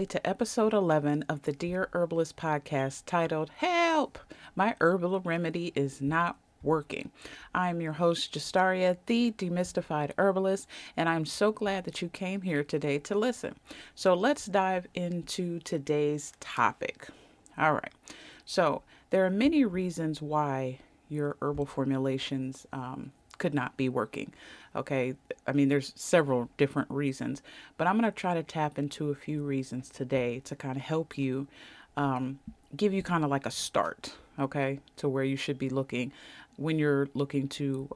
finally to episode 11 of the Dear Herbalist podcast titled Help! My Herbal Remedy is Not Working. I'm your host, Justaria, the Demystified Herbalist, and I'm so glad that you came here today to listen. So let's dive into today's topic. All right. So there are many reasons why your herbal formulations could not be working. Okay. I mean, there's several different reasons, but I'm going to try to tap into a few reasons today to kind of help you, give you kind of like a start, okay, to where you should be looking when you're looking to,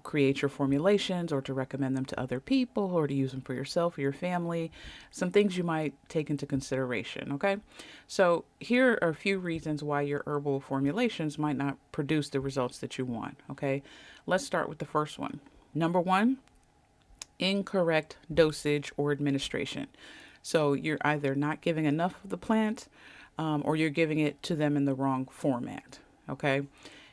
create your formulations or to recommend them to other people or to use them for yourself or your family. Some things you might take into consideration. Okay. So here are a few reasons why your herbal formulations might not produce the results that you want. Okay. Let's start with the first one. Number one, incorrect dosage or administration. So you're either not giving enough of the plant or you're giving it to them in the wrong format. Okay.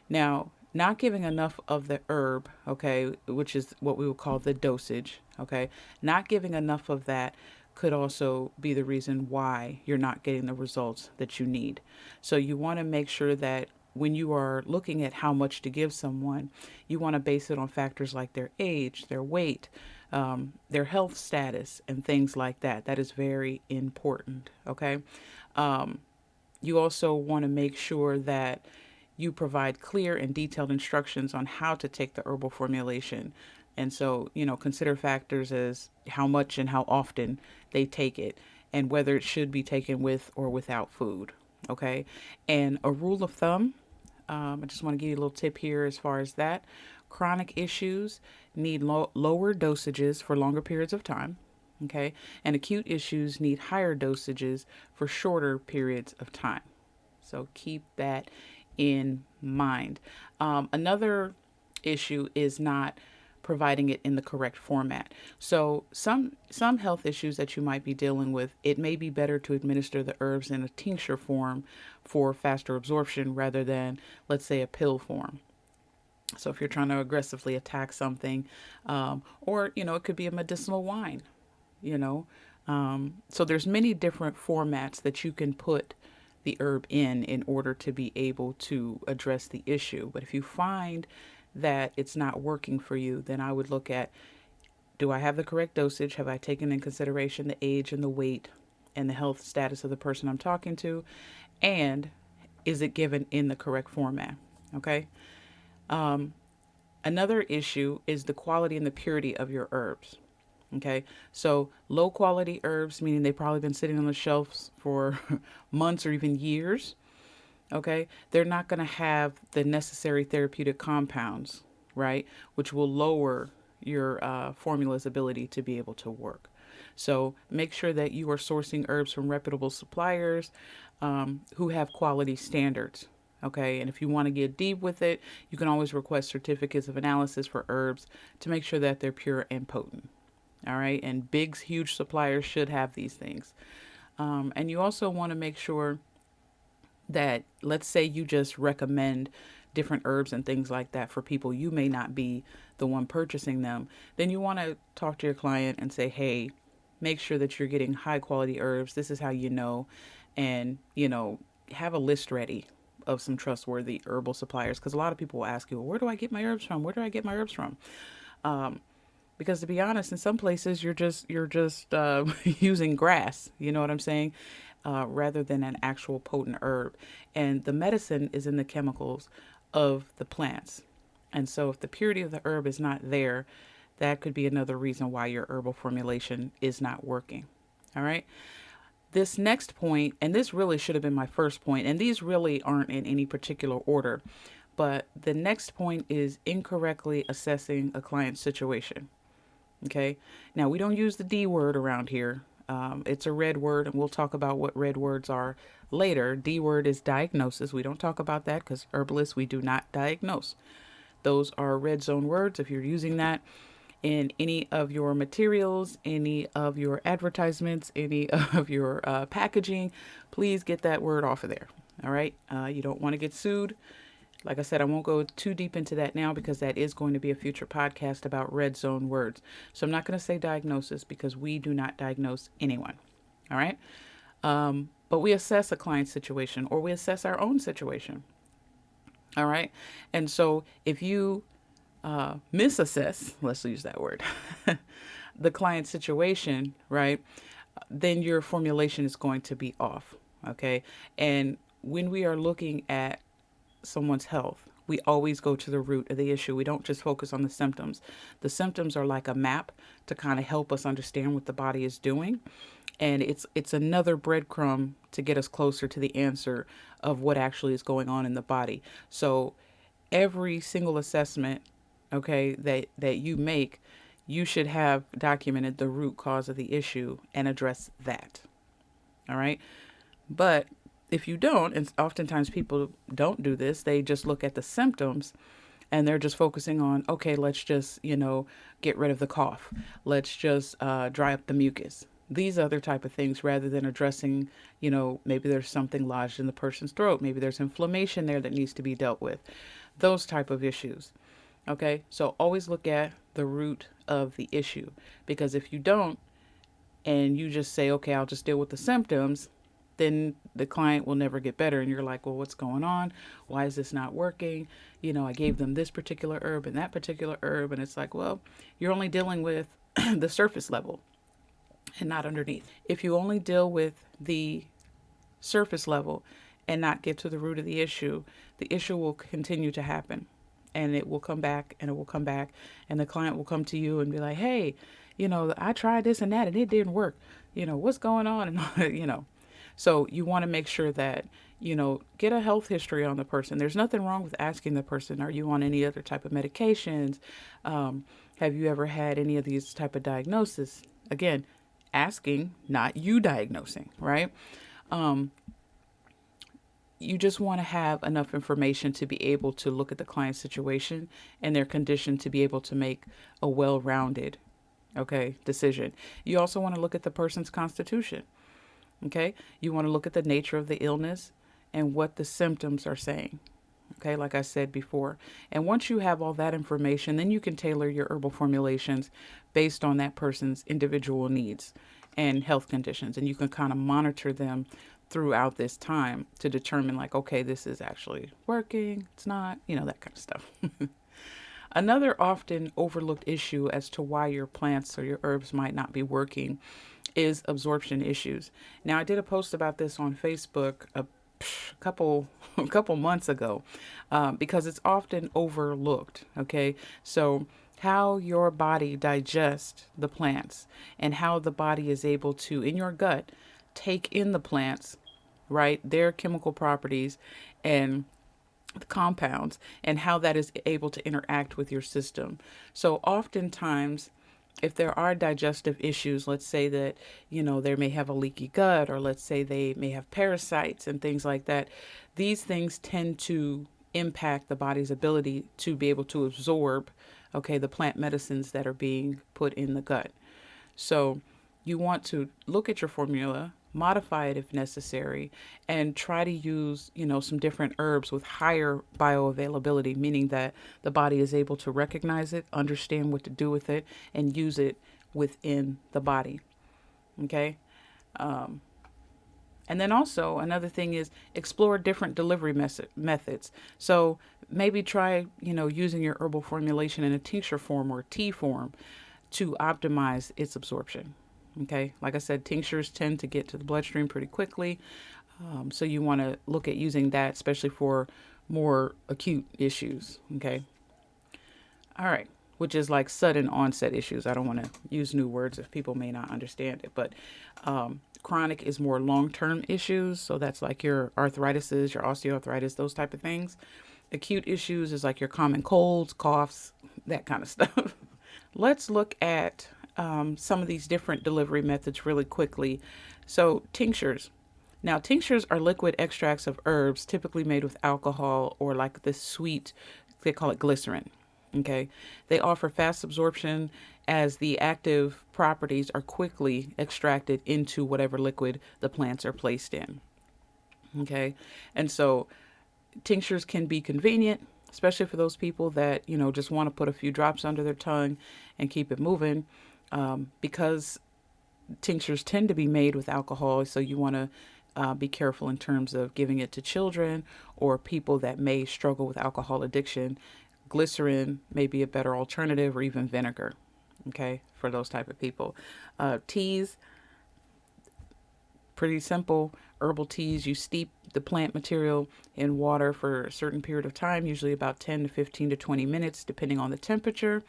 Now, not giving enough of the herb, okay, which is what we would call the dosage, okay, not giving enough of that could also be the reason why you're not getting the results that you need. So you want to make sure that when you are looking at how much to give someone, you want to base it on factors like their age, their weight, their health status, and things like that. That is very important, okay? You also want to make sure that you provide clear and detailed instructions on how to take the herbal formulation. And so, consider factors as how much and how often they take it and whether it should be taken with or without food. Okay. And a rule of thumb, I just want to give you a little tip here as far as that. Chronic issues need lower dosages for longer periods of time. Okay. And acute issues need higher dosages for shorter periods of time. So keep that in mind. Another issue is not providing it in the correct format. So some health issues that you might be dealing with, it may be better to administer the herbs in a tincture form for faster absorption rather than, let's say, a pill form. So if you're trying to aggressively attack something, or it could be a medicinal wine, so there's many different formats that you can put the herb in order to be able to address the issue. But if you find that it's not working for you, then I would look at, do I have the correct dosage? Have I taken in consideration the age and the weight and the health status of the person I'm talking to? And is it given in the correct format? Okay. Another issue is the quality and the purity of your herbs. Okay, so low quality herbs, meaning they've probably been sitting on the shelves for months or even years. Okay, they're not going to have the necessary therapeutic compounds, right, which will lower your formula's ability to be able to work. So make sure that you are sourcing herbs from reputable suppliers who have quality standards. Okay, and if you want to get deep with it, you can always request certificates of analysis for herbs to make sure that they're pure and potent. All right. And big, huge suppliers should have these things. And you also want to make sure that, let's say you just recommend different herbs and things like that for people, you may not be the one purchasing them. Then you want to talk to your client and say, hey, make sure that you're getting high quality herbs. This is how you know. And, have a list ready of some trustworthy herbal suppliers. Because a lot of people will ask you, well, where do I get my herbs from? Where do I get my herbs from? Because to be honest, in some places you're just using grass. You know what I'm saying? Rather than an actual potent herb, and the medicine is in the chemicals of the plants. And so, if the purity of the herb is not there, that could be another reason why your herbal formulation is not working. All right. This next point, and this really should have been my first point, and these really aren't in any particular order, but the next point is incorrectly assessing a client's situation. Okay. Now, we don't use the D word around here. It's a red word, and we'll talk about what red words are later. D word is diagnosis. We don't talk about that because herbalists, we do not diagnose. Those are red zone words. If you're using that in any of your materials, any of your advertisements, any of your packaging, please get that word off of there. All right. You don't want to get sued. Like I said, I won't go too deep into that now because that is going to be a future podcast about red zone words. So I'm not going to say diagnosis because we do not diagnose anyone. All right. But we assess a client's situation, or we assess our own situation. All right. And so if you misassess, let's use that word, the client's situation, right, then your formulation is going to be off. Okay. And when we are looking at someone's health, we always go to the root of the issue. We don't just focus on the symptoms. The symptoms are like a map to kind of help us understand what the body is doing. And it's another breadcrumb to get us closer to the answer of what actually is going on in the body. So every single assessment, okay, that you make, you should have documented the root cause of the issue and address that. All right. But if you don't, and oftentimes people don't do this, they just look at the symptoms and they're just focusing on, okay, let's just, get rid of the cough. Let's just dry up the mucus. These other type of things, rather than addressing, maybe there's something lodged in the person's throat. Maybe there's inflammation there that needs to be dealt with. Those type of issues. Okay. So always look at the root of the issue, because if you don't, and you just say, okay, I'll just deal with the symptoms, then the client will never get better. And you're like, well, what's going on? Why is this not working? I gave them this particular herb and that particular herb. And it's like, well, you're only dealing with the surface level and not underneath. If you only deal with the surface level and not get to the root of the issue will continue to happen. And it will come back and it will come back. And the client will come to you and be like, hey, I tried this and that and it didn't work. What's going on? And, So you want to make sure that, get a health history on the person. There's nothing wrong with asking the person, are you on any other type of medications? Have you ever had any of these type of diagnosis? Again, asking, not you diagnosing, right? You just want to have enough information to be able to look at the client's situation and their condition to be able to make a well-rounded, decision. You also want to look at the person's constitution. Okay. You want to look at the nature of the illness and what the symptoms are saying. Okay. Like I said before. And once you have all that information, then you can tailor your herbal formulations based on that person's individual needs and health conditions. And you can kind of monitor them throughout this time to determine like, okay, this is actually working. It's not, that kind of stuff. Another often overlooked issue as to why your plants or your herbs might not be working is absorption issues. Now, I did a post about this on Facebook a couple months ago because it's often overlooked. Okay, so how your body digests the plants and how the body is able to, in your gut, take in the plants, right, their chemical properties and the compounds, and how that is able to interact with your system. So oftentimes, if there are digestive issues, let's say that, they may have a leaky gut, or let's say they may have parasites and things like that, these things tend to impact the body's ability to be able to absorb, the plant medicines that are being put in the gut. So you want to look at your formula, modify it if necessary, and try to use, some different herbs with higher bioavailability, meaning that the body is able to recognize it, understand what to do with it, and use it within the body. Okay. And then also another thing is explore different delivery methods. So maybe try, using your herbal formulation in a tincture form or tea form to optimize its absorption. Okay. Like I said, tinctures tend to get to the bloodstream pretty quickly. So you want to look at using that, especially for more acute issues. Okay. All right. Which is like sudden onset issues. I don't want to use new words if people may not understand it, but chronic is more long-term issues. So that's like your arthritises, your osteoarthritis, those type of things. Acute issues is like your common colds, coughs, that kind of stuff. Let's look at some of these different delivery methods really quickly. So tinctures. Now, tinctures are liquid extracts of herbs typically made with alcohol or like this sweet, they call it glycerin. Okay. They offer fast absorption as the active properties are quickly extracted into whatever liquid the plants are placed in. Okay. And so tinctures can be convenient, especially for those people that, just want to put a few drops under their tongue and keep it moving. Because tinctures tend to be made with alcohol, so you want to be careful in terms of giving it to children or people that may struggle with alcohol addiction. Glycerin may be a better alternative, or even vinegar, okay, for those type of people. Teas, pretty simple. Herbal teas, you steep the plant material in water for a certain period of time, usually about 10 to 15 to 20 minutes, depending on the temperature.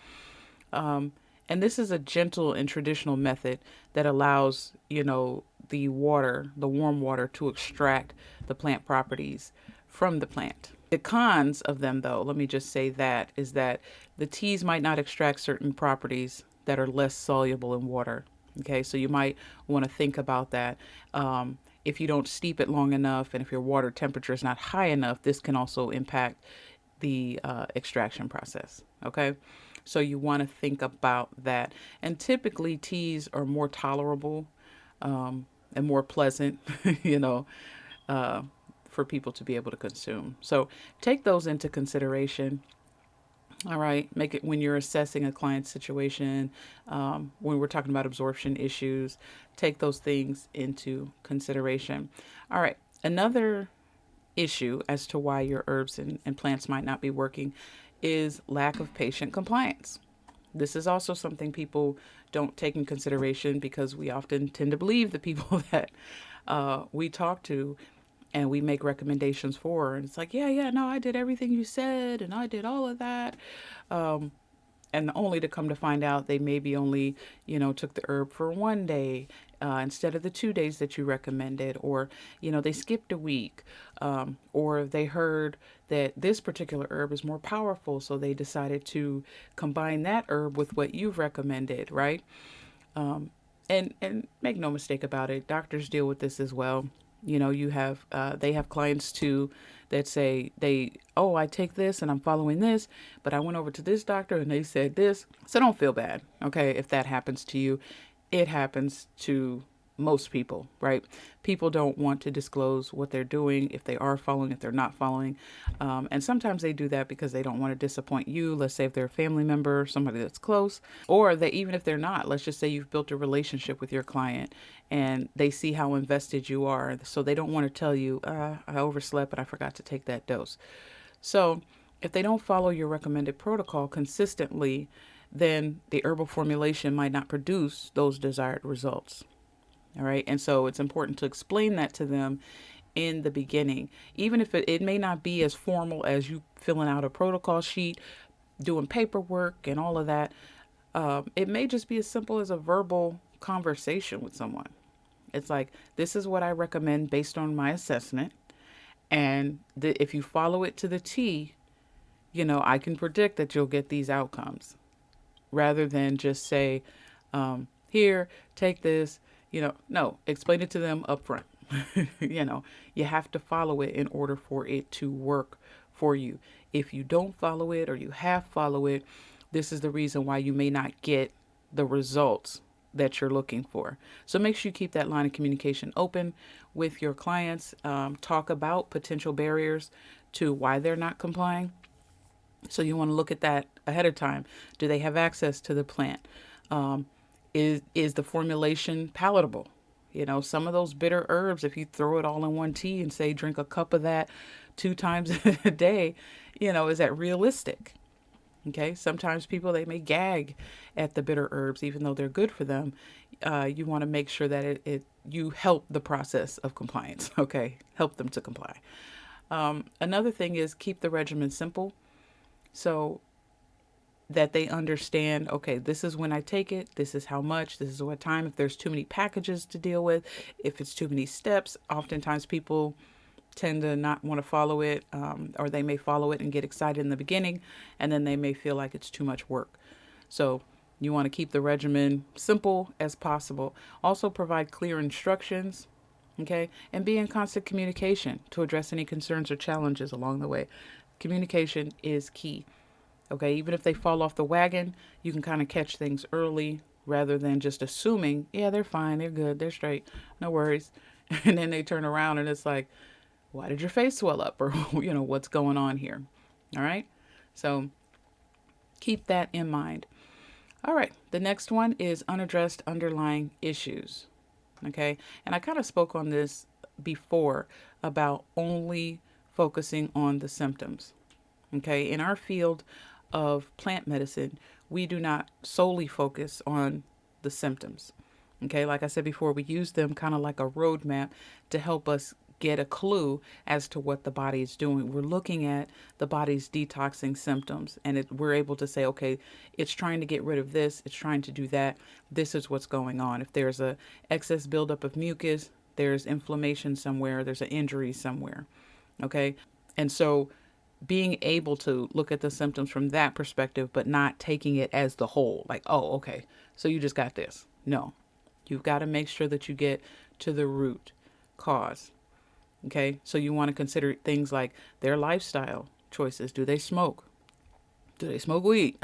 And this is a gentle and traditional method that allows, the water, the warm water, to extract the plant properties from the plant. The cons of them, though, let me just say that, is that the teas might not extract certain properties that are less soluble in water. Okay, so you might want to think about that. If you don't steep it long enough, and if your water temperature is not high enough, this can also impact the extraction process. Okay, so you want to think about that. And typically, teas are more tolerable and more pleasant, for people to be able to consume. So take those into consideration. All right. Make it when you're assessing a client's situation, when we're talking about absorption issues, take those things into consideration. All right. Another issue as to why your herbs and plants might not be working is lack of patient compliance. This is also something people don't take in consideration, because we often tend to believe the people that we talk to and we make recommendations for. And it's like, yeah, no, I did everything you said and I did all of that. And only to come to find out they maybe only, took the herb for one day instead of the 2 days that you recommended, or, they skipped a week, or they heard that this particular herb is more powerful, so they decided to combine that herb with what you've recommended, right? And make no mistake about it, doctors deal with this as well. You have they have clients too that say I take this and I'm following this, but I went over to this doctor and they said this. So don't feel bad, okay, if that happens to you. It happens to most people, right? People don't want to disclose what they're doing, if they are following, if they're not following. And sometimes they do that because they don't want to disappoint you. Let's say if they're a family member, somebody that's close, or that even if they're not, let's just say you've built a relationship with your client and they see how invested you are. So they don't want to tell you, I overslept and I forgot to take that dose. So if they don't follow your recommended protocol consistently, then the herbal formulation might not produce those desired results. All right. And so it's important to explain that to them in the beginning, even if it may not be as formal as you filling out a protocol sheet, doing paperwork and all of that. It may just be as simple as a verbal conversation with someone. It's like, this is what I recommend based on my assessment. And if you follow it to the T, I can predict that you'll get these outcomes, rather than just say, here, take this. No, explain it to them up front. You have to follow it in order for it to work for you. If you don't follow it, or you half follow it, this is the reason why you may not get the results that you're looking for. So make sure you keep that line of communication open with your clients. Talk about potential barriers to why they're not complying. So you want to look at that ahead of time. Do they have access to the plant? Is the formulation palatable? Some of those bitter herbs, if you throw it all in one tea and say drink a cup of that 2 times a day, is that realistic? Okay, sometimes people, they may gag at the bitter herbs even though they're good for them. You want to make sure that you help the process of compliance. Okay, help them to comply. Another thing is keep the regimen simple, so that they understand, okay, this is when I take it, this is how much, this is what time. If there's too many packages to deal with, if it's too many steps, oftentimes people tend to not want to follow it, or they may follow it and get excited in the beginning, and then they may feel like it's too much work. So you want to keep the regimen simple as possible. Also provide clear instructions, okay, and be in constant communication to address any concerns or challenges along the way. Communication is key. Okay, even if they fall off the wagon, you can kind of catch things early rather than just assuming, yeah, they're fine, they're good, they're straight, no worries. And then they turn around and it's like, why did your face swell up? Or, what's going on here? All right. So keep that in mind. All right. The next one is unaddressed underlying issues. Okay. And I kind of spoke on this before about only focusing on the symptoms. Okay. In our field of plant medicine, we do not solely focus on the symptoms. Okay. Like I said before, we use them kind of like a roadmap to help us get a clue as to what the body is doing. We're looking at the body's detoxing symptoms, and we're able to say, okay, it's trying to get rid of this, it's trying to do that. This is what's going on. If there's a excess buildup of mucus, there's inflammation somewhere, there's an injury somewhere. Okay, and so being able to look at the symptoms from that perspective, but not taking it as the whole, like, oh, okay, so you just got this. No, you've got to make sure that you get to the root cause. Okay, so you want to consider things like their lifestyle choices. Do they smoke? Do they smoke weed?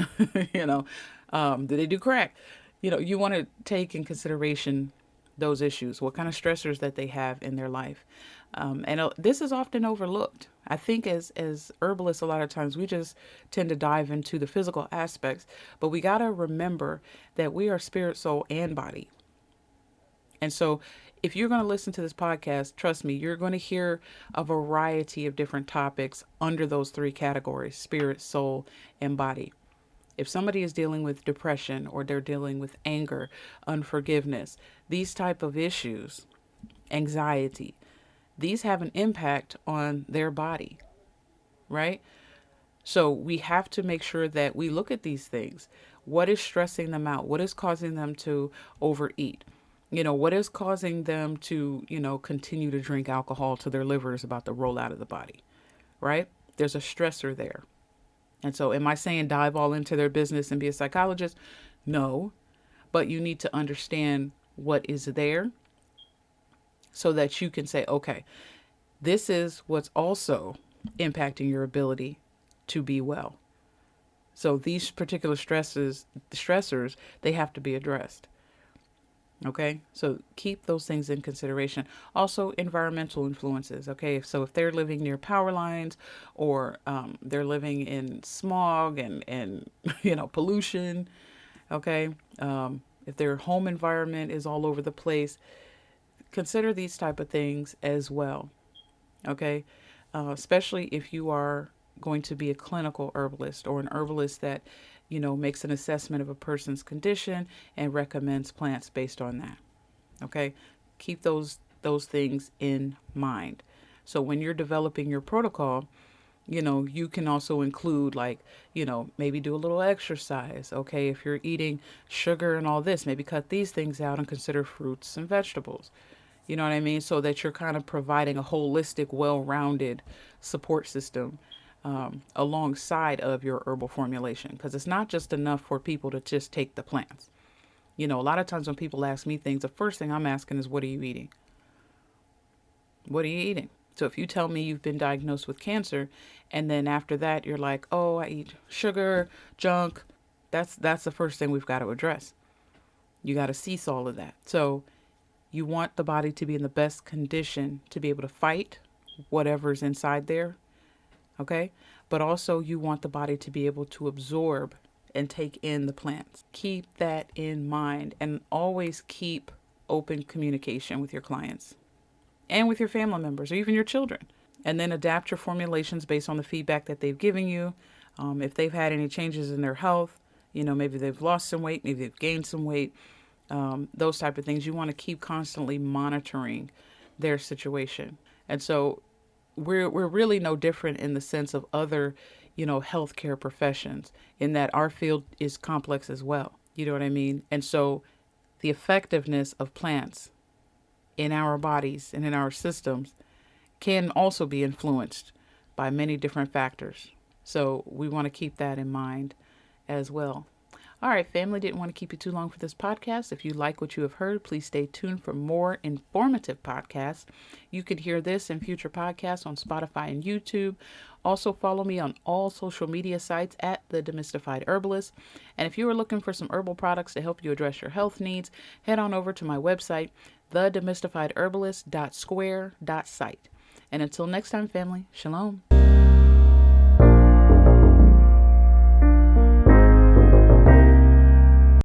you know, do they do crack? You want to take in consideration those issues, what kind of stressors that they have in their life. And this is often overlooked. I think as herbalists, a lot of times we just tend to dive into the physical aspects, but we got to remember that we are spirit, soul, and body. And so if you're going to listen to this podcast, trust me, you're going to hear a variety of different topics under those three categories: spirit, soul, and body. If somebody is dealing with depression, or they're dealing with anger, unforgiveness, these type of issues, anxiety, these have an impact on their body, right? So we have to make sure that we look at these things. What is stressing them out? What is causing them to overeat? What is causing them to, continue to drink alcohol till their liver is about to roll out of the body, right? There's a stressor there. And so am I saying dive all into their business and be a psychologist? No, but you need to understand what is there so that you can say, okay, this is what's also impacting your ability to be well. So these particular stressors, they have to be addressed. Okay, so keep those things in consideration. Also, environmental influences. Okay, so if they're living near power lines, or they're living in smog and pollution. Okay, if their home environment is all over the place, consider these type of things as well. Okay, especially if you are going to be a clinical herbalist, or an herbalist that makes an assessment of a person's condition and recommends plants based on that. Okay, keep those things in mind. So when you're developing your protocol, you can also include, like, maybe do a little exercise. Okay, if you're eating sugar and all this, maybe cut these things out and consider fruits and vegetables. You know what I mean? So that you're kind of providing a holistic, well-rounded support system alongside of your herbal formulation, because it's not just enough for people to just take the plants. A lot of times when people ask me things, the first thing I'm asking is, what are you eating? What are you eating? So if you tell me you've been diagnosed with cancer, and then after that you're like, oh, I eat sugar, junk, that's the first thing we've got to address. You got to cease all of that. So you want the body to be in the best condition to be able to fight whatever's inside there. Okay, but also you want the body to be able to absorb and take in the plants. Keep that in mind, and always keep open communication with your clients and with your family members, or even your children. And then adapt your formulations based on the feedback that they've given you. If they've had any changes in their health, maybe they've lost some weight, maybe they've gained some weight, those type of things. You want to keep constantly monitoring their situation. And so we're really no different in the sense of other, healthcare professions, in that our field is complex as well. You know what I mean? And so the effectiveness of plants in our bodies and in our systems can also be influenced by many different factors. So we want to keep that in mind as well. All right, family, didn't want to keep you too long for this podcast. If you like what you have heard, please stay tuned for more informative podcasts. You can hear this and future podcasts on Spotify and YouTube. Also, follow me on all social media sites at The Demystified Herbalist. And if you are looking for some herbal products to help you address your health needs, head on over to my website, thedemystifiedherbalist.square.site. And until next time, family, shalom.